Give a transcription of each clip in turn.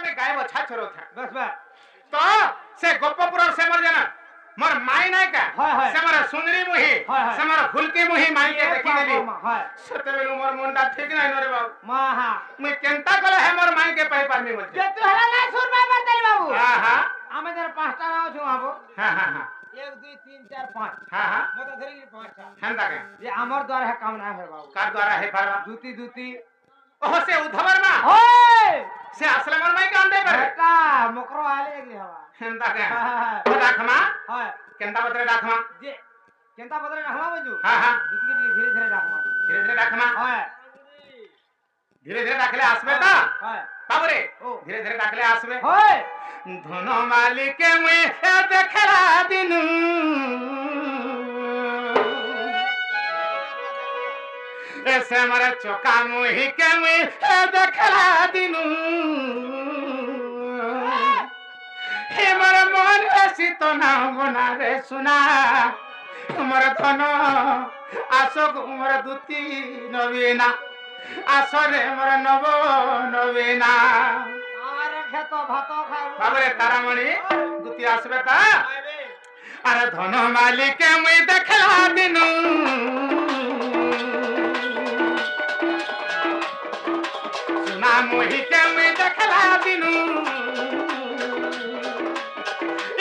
गोटे गाय बछा छोरो था बस बस तो से गोपपुर से मर जाना मोर माई नाही का हाय से मोर सुंदरी मुही से मोर फुलकी मुही माई के देखि देली हाय सते बेलु मोर मुंडा ठीक नाही रे बाबू माहा मैं केंता कले है मोर माई के पाई पारमी बोल जे तू हला ना सुर में बतली बाबू हां हां आमे जरा पांचटा नाव छु आबो हां हां हां 1 2 3 4 5 हां हां मत धरी पांचटा हंदा के ये हमर द्वारा है काम ना है बाबू कार द्वारा है परवा दूती दूती ओह से उधवर मा ओए से असले मोर माई का अंदे पर बेटा मकरो आले एक हवा हंदा के हाय राखमा हाय केंता बतरे राखमा जे केंता बदले रखमा बजू हां हां दूती के धीरे धीरे रखमा धीरे धीरे राखमा हाय धीरे धीरे राखले आसबे ता हाय बाबरे ओ धीरे धीरे राखले आसबे होय धन मालिक मुई देखला दिनु ऐसे मरे चोका मुही के मुई देखला दिनु हे मरे मन ऐसी तो ना बना रे सुना मोर धन आसो मोर दूती नवीना आसो रे मोर नव नवीना आरे खेत भात खाबो बाबरे तारामणि दूती आसबे ता अरे धन मालिक मुई देखला दिनु सुना मुही के मुई देखला दिनु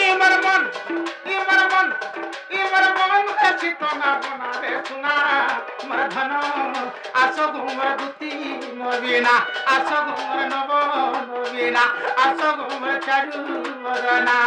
इमर मन ऐसी तो ना बना रे सुना मोर धन आसो मोर दूती नवीना आसो मोर नव नवीना आसो मोर चारु बदना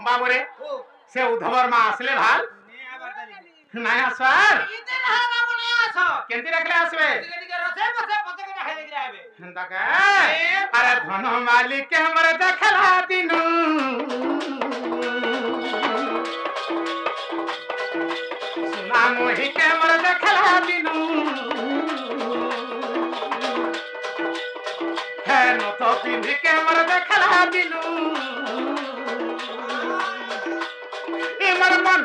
बाबरे से उधवर मा असले भाल नया सर इते ना बाबू ने आसो केंती रखले आसबे के रसे बसे पते के खाई लेके आबे हंदा का अरे धन मालिक के हमर देखला दिनु सुना मोही के हमर देखला दिनु है नो तो पिंधी के हमर देखला दिनु इमर मन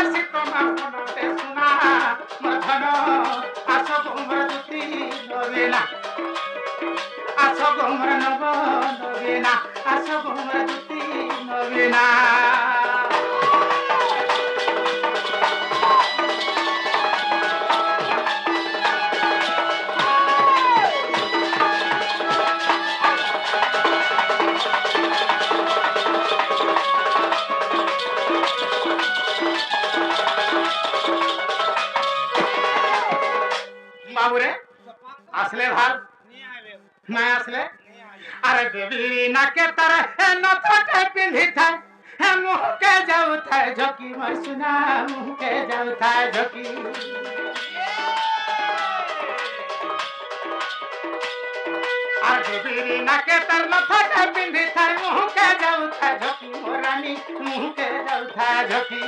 ऐसी तो ना बना ते सुना मोर धन आसो मोर दूती नवीना आसो मोर नव नवीना आसो मोर दूती नवीना बाबूरे असले भाल नहीं असले अरे बेबी नाके तरह न थके पिंधी थाय हे मुह के जाऊ थाय झोकी मर सुना मुह के जाऊ थाय झोकी अरे बेबी नाके तर न थके पिंधी थाय मुह के जाऊ थाय झोकी मोरानी मुह के जाऊ थाय झोकी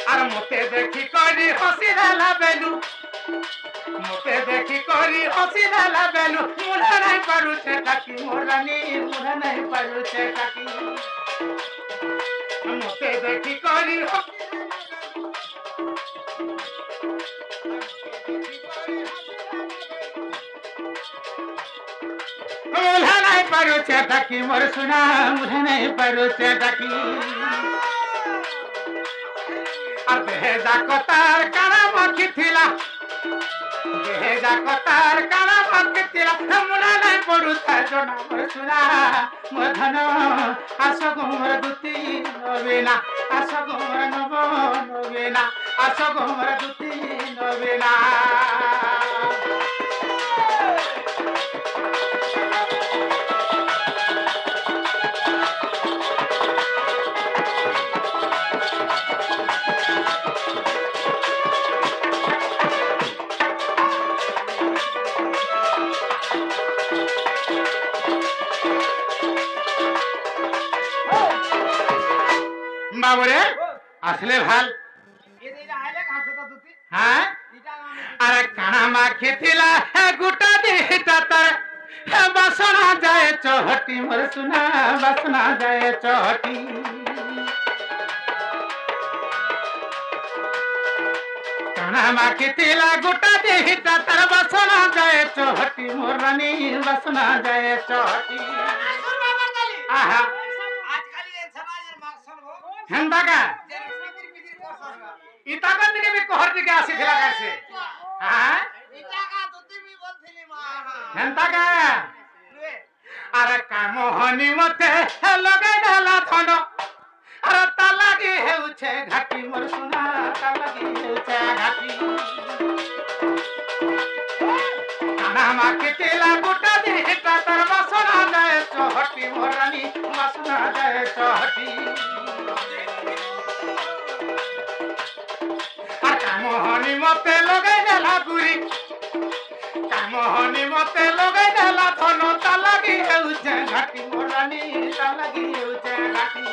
अरे मोते देखी करी हसी रहला बेलू मोते देखी करी हसी रहला बेलू मुड़ा नहीं पारू छे ताकी मोरानी मुड़ा नहीं पारू छे ताकी मोते देखी करी मुड़ा नहीं पारू छे ताकी मोर सुना मुड़ा नहीं पारू छे ताकी बेहेजा कतार काना मखी थिला बेहेजा कतार काना मखी थिला मुना नहीं पड़ू था जोना मोर सुना मोर धन आसो मोर दूती नवीना आसो मोर नव नवीना आसो मोर दूती नवीना বাবুরে আসলে ভাল এটা আইলে ঘাসে তো দুটি হ্যাঁ এটা আমি আরে কানা মাখিଥିଲା গোটা দিটা তার বাসনা যায় চহটি মোর সুনা বাসনা যায় চহটি কানা মাখিଥିଲା গোটা দিটা তার বাসনা যায় চহটি মোর রানী বাসনা যায় চহটি আসল বাবার গালি আহা আজ খালি এনসানাজের মাকসল হো হেন্দাকা যে রসনাবির বিদির করছস ইতাকার দিকে বি কোহর দিকে আসিଥିଲା কাছে হ্যাঁ এটা কা তুই বি বলছিলি মা হেন্দাকা নুয়ে আরে কাম হনি মতে লগাই দেলা ধন আরে তা লাগি হেউছে ঘাটি মোর সোনা তা লাগি হেউছে ঘাটি কানা মাকে তেলা গোটা দিটা তার বাসনা যায় চহটি মোর রানী বাসনা যায় চহটি আর কাম হনি মতে লগাই দেলা গুরি কামহনি মতে লগাই দেলা ধন তা লাগি হেউছে ঘাটি মোর রানী তা লাগি হেউছে ঘাটি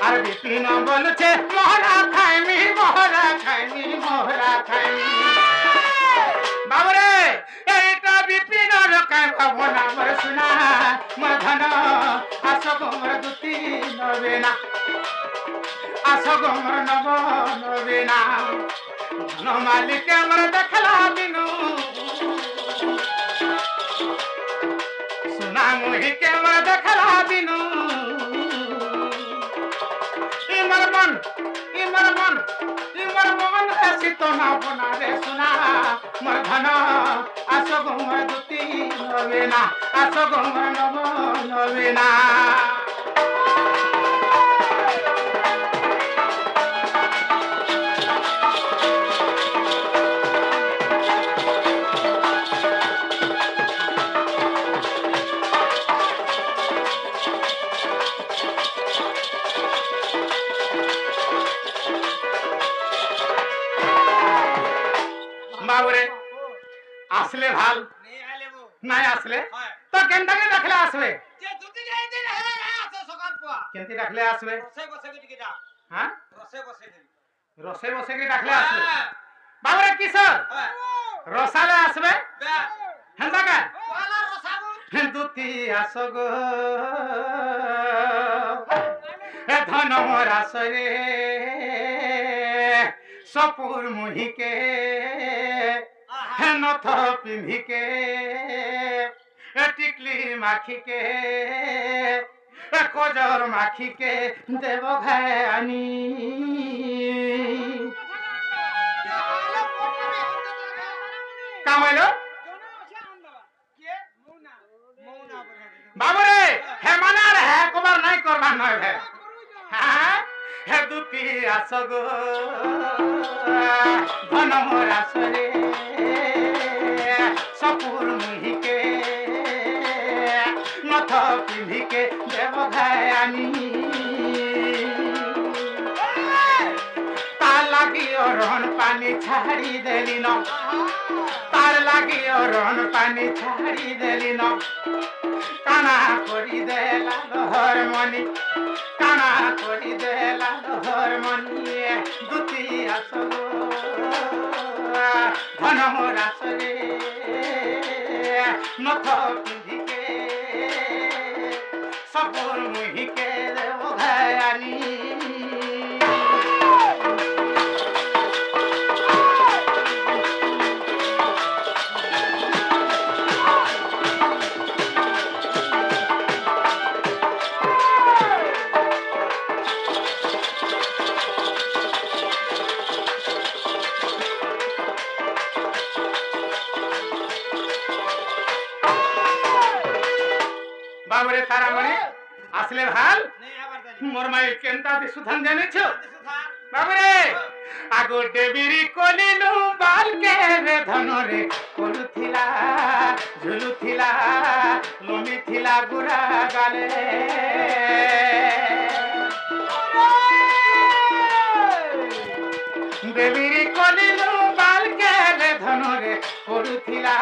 আর বিপিন বলছে মোহরা খাইমি মোহরা খাইমি মোহরা খাইমি বাবরে এইটা বিপিন রকাই ভাবনা মোর সোনা মোর ধন আস গোমর দুতি নবে না আস গোমর নব নবে না ধন মালিক আমার দেখলা দিনু সোনা মুহিকে আমার দেখলা দিনু ইমর মন ইমর মন ইমর মন হাসিত না বনা রে সোনা মোর ধন আস গোমর দুতি নবে না আস গোমর নব নবে না বাবুরে আসলে ভাল নেই আইলে বো নাই আসলে হয় তো কেনটাকে দেখলে আসবে যে দুটি যাই দিন হেরে আছে সকাল পোয়া কেনটি দেখলে আসবে রসে বসে গিয়ে যা হ্যাঁ রসে বসে দিবি রসে বসে কি দেখলে আসবে হ্যাঁ বাবুরে কিশোর হ্যাঁ রসালে আসবে বে হেন্দাকা ওলা রসাবু দুতি আস গো এ ধন মোর আসরে সপুর মুহিকে হে নথ পিন্ধিকে এ টিকলি মাখিকে এ কজর মাখিকে দেব ঘায় আনি কামাইলো বাবুরে হে মানার হে কবার নাই করবার নয় ভাই হ্যাঁ হে দুটি আস গো ধন মোর আসরে সপুর মুহিকে নথ পিন্ধিকে দেব ঘায় আনি তার লাগি অরণ পানি ছাড়ি দেলি ন তার লাগি অরণ পানি ছাড়ি দেলি ন কানা করি দেলা লহর মনি কানা করি দেলা লহর মনি দুতি আস গো ধন মোর আসরে নথ পিন্ধিকে সপুর মুহিকে দেব ঘায় আনি বাবুরে তারামণি আসলে ভাল নেই আবার জানি মোর মাই কেনটা দি সুধান জানিছো সুধা বাবুরে আগো দেবীরি কলিলু বালকে রে ধনরে করুথিলা ঝুলুথিলা লমিথিলা গুড়া গালে দেবীরি কলিলু বালকে রে ধনরে করুথিলা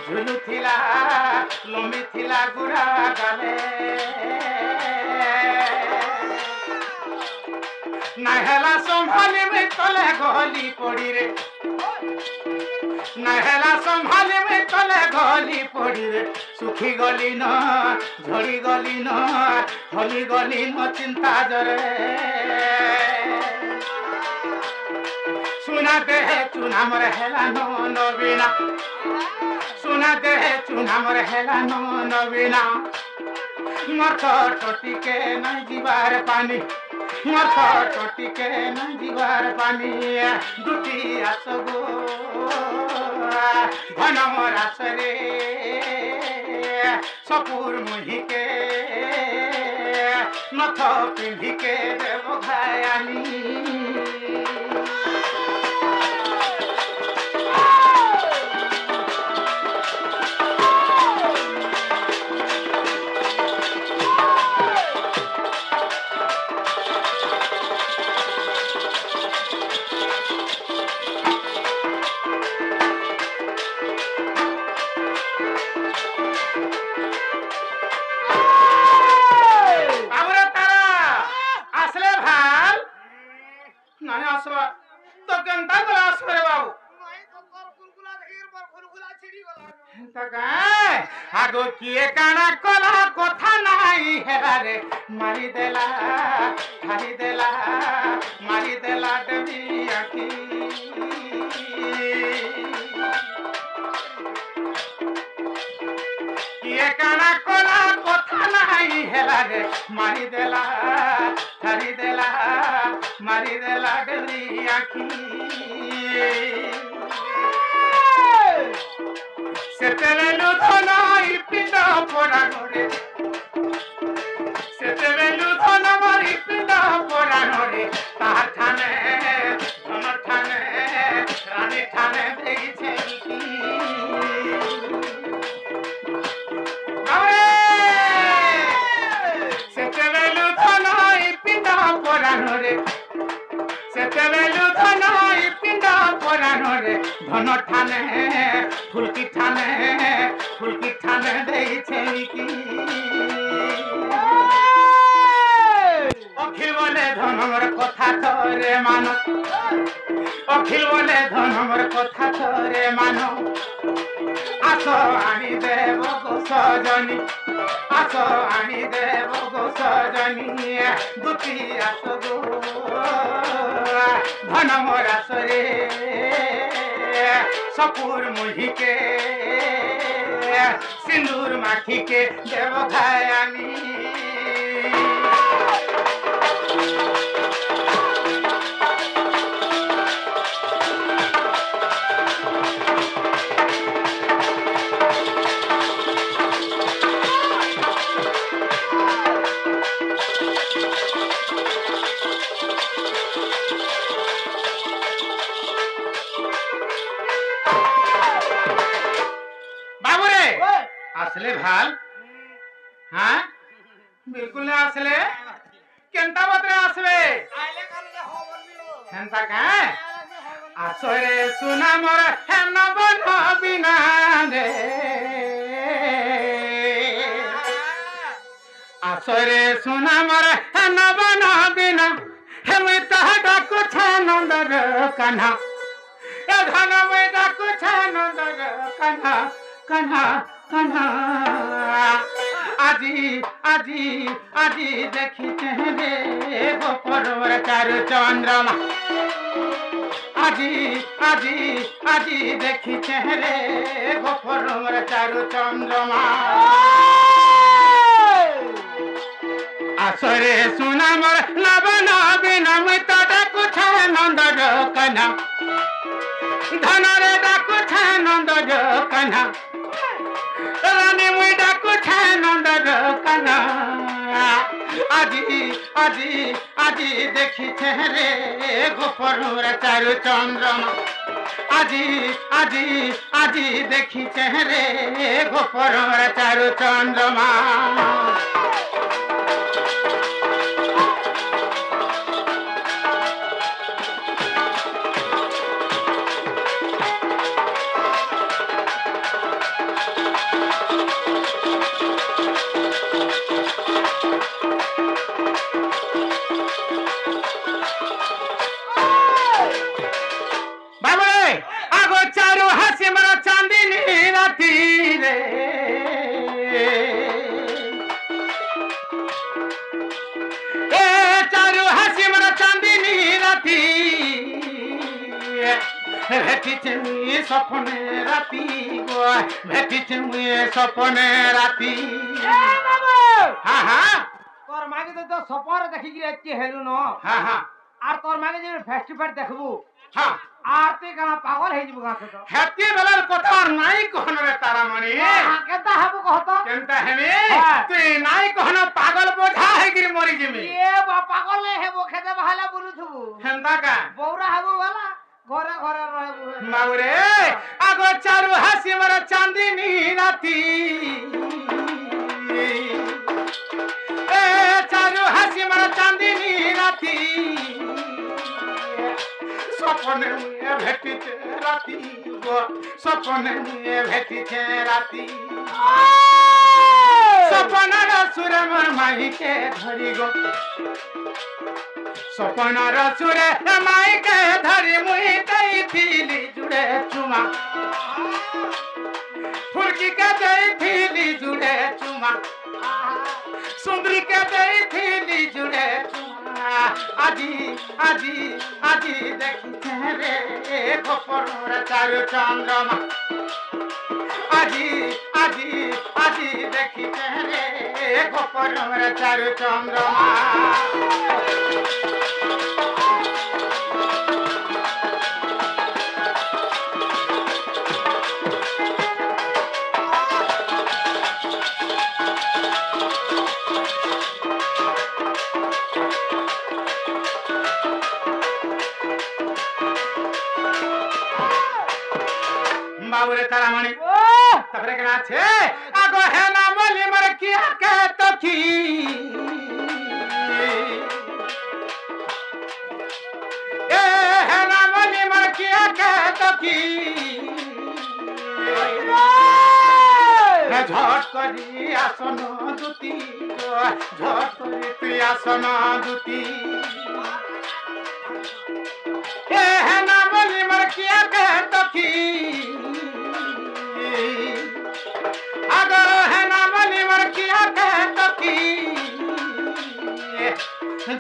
ঝুলুথিলা লমিথিলা গুড়া গালে নাহেলা সম্ভালি মে তলে গলি পড়ি রে নাহেলা সম্ভালি মে তলে গলি পড়ি রে সুখী গলি ন ঝড়ি গলি ন হলি গলি ন চিন্তা জরে सुना दे चुना मर हेला नो नवीना सुना दे चुना मर हेला नो नवीना मर टोटी के नहीं जीवार पानी मर टोटी के नहीं जीवार पानी दुटी आसगो घन मोर आसरे सपुर मुही के नथ पिंधी के देव घायानी आगो किए काना कला कथा नाही हेरा रे मारी देला देवी आखी किए काना कला कथा नाही हेरा रे मारी देला देवी आखी सेतेवेलु धन इपिंड पोरानो रे सेतेवेलु धन मोर इपिंड पोरानो रे ताहार ठाने धन ठाने रानी ठाने देइछे की सेतेवेलु धन इपिंड पोरानो रे सेतेवेलु धन इपिंड पोरानो रे धन ठाने फुलकी ठाने देइछे की अखिल बोले धनमर कथा थोरे मानो अखिल बोले धनमर कथा थोरे मानो आसो आनी देव गो सजनी आसो आनी देव गो सजनी दुती आसो गो धनमर आसरे सपुर मुही के सिंदूर माखी के देव घायानी আসলে ভাল হ্যাঁ বিলকুল আসলে কেনতা মাত্রে আসবে আইলে কালে হ বলবি হেনতা কাঁ আসরে সুনা মোর হেন বন বিনা রে আসরে সুনা মোর হেন বন বিনা হেমি তাহা ডাকু নন্দর কান্হা এ ধন মই ডাকু নন্দর কান্হা কান্হা কান্হা আজি দেখিছে রে গোপরর চারু চন্দ্রমা আজি দেখিছে রে গোপরর চারু চন্দ্রমা আসরে সুনা মোর নবন বিনা মুই তো ডাকুছ নন্দর কান্হা ধনরে ডাকুছ নন্দর কান্হা রানী মুই ডাকুছ নন্দর কান্হা আজি দেখিছে রে গোপরর চারু চন্দ্রমা আজি দেখিছে রে গোপরর চারু চন্দ্রমা রাতি রে এ চারু হাসি মর চাঁদিনী রাতি ভেটিছে মুই স্বপ্নে রাতি গো ভেটিছে মুই স্বপ্নে রাতি হ্যাঁ হ্যাঁ তোর মাকে তো সপরে দেখি কি এত হেলু ন হ্যাঁ হ্যাঁ আর তোর মাকে যে ফেস টু ফেস দেখবু হ্যাঁ আর তুই কেন পাগল হয়ে যাবো গাছে তো হেতি বেলার কথা আর নাই কহন রে তারামণি কেতা হবো কহত কেনতা হেমি হ্যাঁ। তুই নাই কহন পাগল বোঝা হইকিরি মরি জিমি এ বা পাগল হেবো খেতে বাহালা বুলুথবু হেন্তা কা বৌরা হবো বালা ঘরে ঘরে রহবু বাবুরে আগো চারু হাসি মর চাঁদিনী রাতি এ চারু হাসি মর চাঁদিনী রাতি স্বপ্নে মুয়ে ভেটিছে রাতি গো স্বপ্নে মুয়ে ভেটিছে রাতি স্বপ্নর সুরে মোর মাইকে ধরি গো স্বপ্নর সুরে মাইকে ধরি মুই দেইছিলি জুড়ে চুমা ফুলকিকে দেইছিলি জুড়ে চুমা সুন্দরীকে দেইছিলি জুড়ে চুমা আজি আজি আজি দেখিছে রে খপর চারু চন্দ্রমা আজি আজি আজি দেখিছে রে খপর চারু চন্দ্রমা বাবুরে তারামণি তারপরে কেন আছে আগো হে না বলি মর কি কে তকি এ হে না বলি মর কি কে তকি ঝট করি আসন দুতি ঝট করি তুই আসন দুতি এ হে না বলি মর কি কে তকি আগো হে না বলি মর কি কে তকি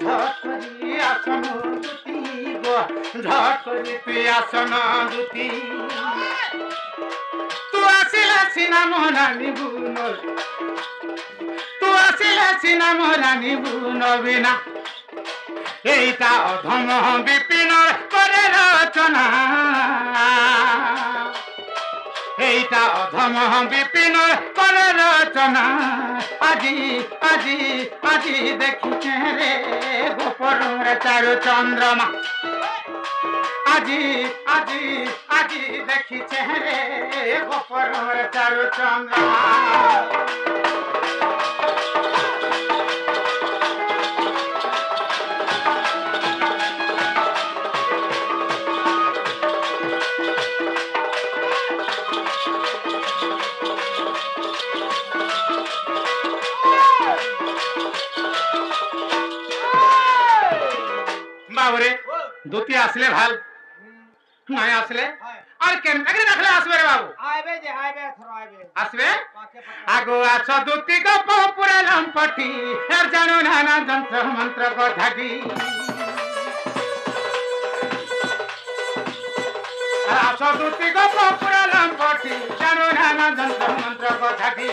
ঝট করি আসন দুতি গো ঝট করি তুই আসন দুতি তু আসিলে সিনা মোরা নিবু তু আসিলে সিনা মোরা নিবু নবীনা এইটা অধম বিপিন করে রচনা এইটা অধম বিপিন করে রচনা আজি আজি আজি দেখিছে রে গোপর চারু চন্দ্রমা আজি আজি আজি দেখিছে রে গোপর চারু চন্দ্রমা বাবুরে দুটি আসলে ভাল নাই আসলে আর কেনটাকে রাখলে আসবে রে বাবু আইবে যে আইবে থর আইবে আসবে পাকে আগো আছ দুটি গপ পুরা লম্পটি আর জানো না না যন্ত্র মন্ত্র কথাটি আর আছ দুটি গপ পুরা লম্পটি জানো না না যন্ত্র মন্ত্র কথাটি